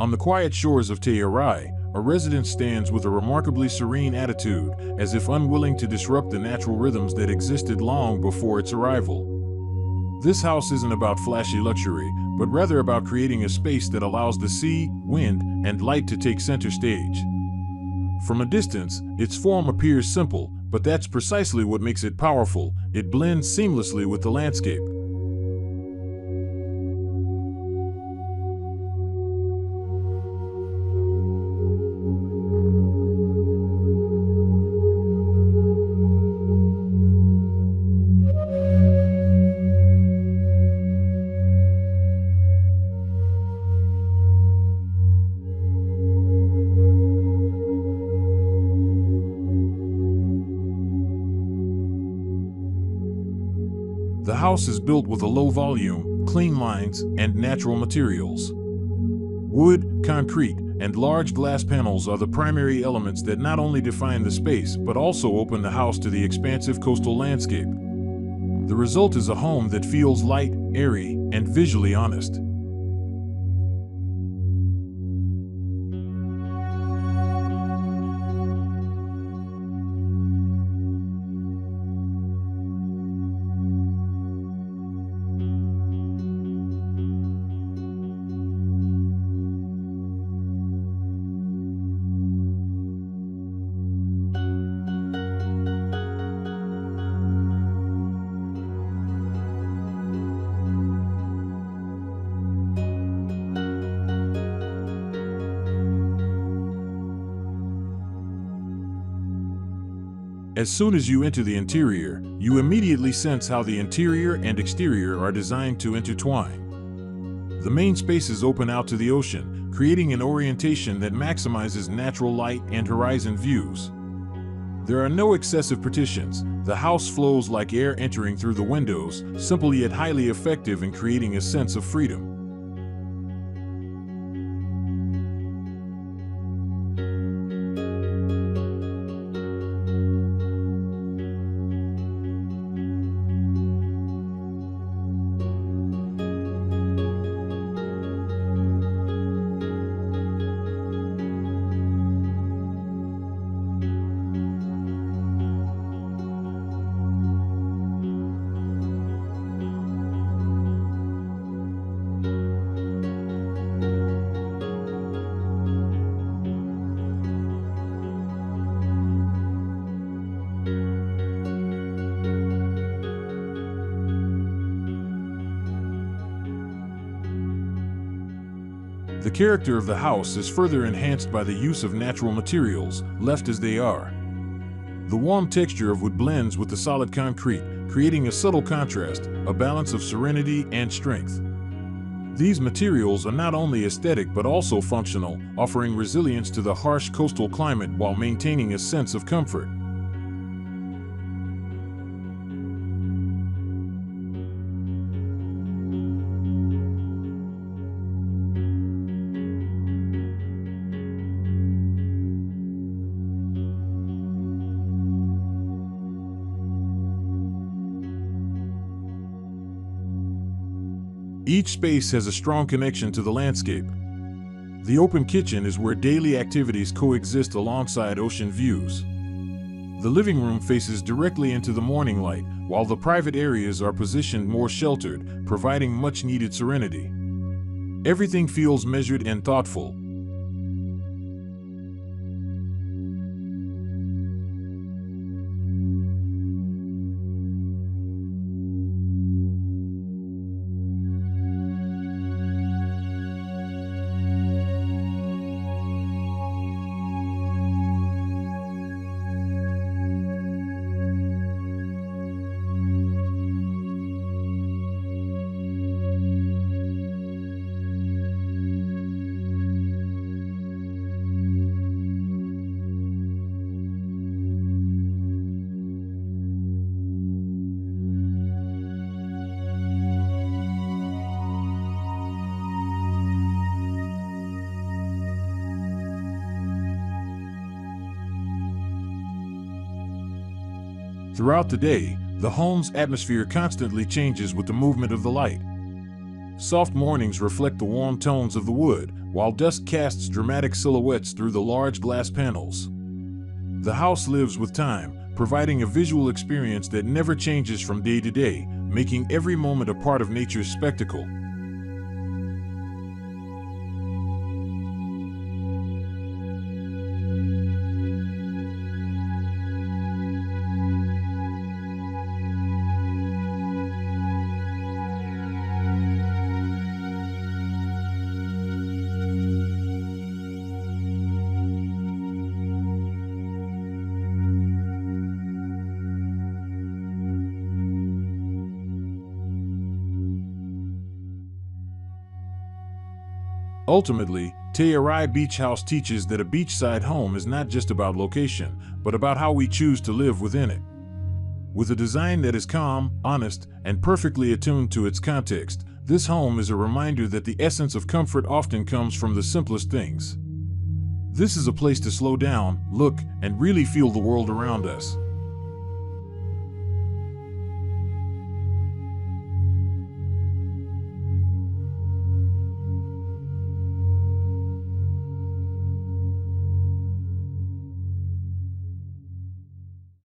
On the quiet shores of Te Arai, a resident stands with a remarkably serene attitude, as if unwilling to disrupt the natural rhythms that existed long before its arrival. This house isn't about flashy luxury, but rather about creating a space that allows the sea, wind, and light to take center stage. From a distance, its form appears simple, but that's precisely what makes it powerful. It blends seamlessly with the landscape. The house is built with a low volume, clean lines, and natural materials. Wood, concrete, and large glass panels are the primary elements that not only define the space but also open the house to the expansive coastal landscape. The result is a home that feels light, airy, and visually honest. As soon as you enter the interior, you immediately sense how the interior and exterior are designed to intertwine. The main spaces open out to the ocean, creating an orientation that maximizes natural light and horizon views. There are no excessive partitions. The house flows like air entering through the windows, simple yet highly effective in creating a sense of freedom. The character of the house is further enhanced by the use of natural materials, left as they are. The warm texture of wood blends with the solid concrete, creating a subtle contrast, a balance of serenity and strength. These materials are not only aesthetic but also functional, offering resilience to the harsh coastal climate while maintaining a sense of comfort. Each space has a strong connection to the landscape. The open kitchen is where daily activities coexist alongside ocean views. The living room faces directly into the morning light, while the private areas are positioned more sheltered, providing much-needed serenity. Everything feels measured and thoughtful. Throughout the day, the home's atmosphere constantly changes with the movement of the light. Soft mornings reflect the warm tones of the wood, while dusk casts dramatic silhouettes through the large glass panels. The house lives with time, providing a visual experience that never changes from day to day, making every moment a part of nature's spectacle. Ultimately, Te Arai Beach House teaches that a beachside home is not just about location, but about how we choose to live within it. With a design that is calm, honest, and perfectly attuned to its context, this home is a reminder that the essence of comfort often comes from the simplest things. This is a place to slow down, look, and really feel the world around us.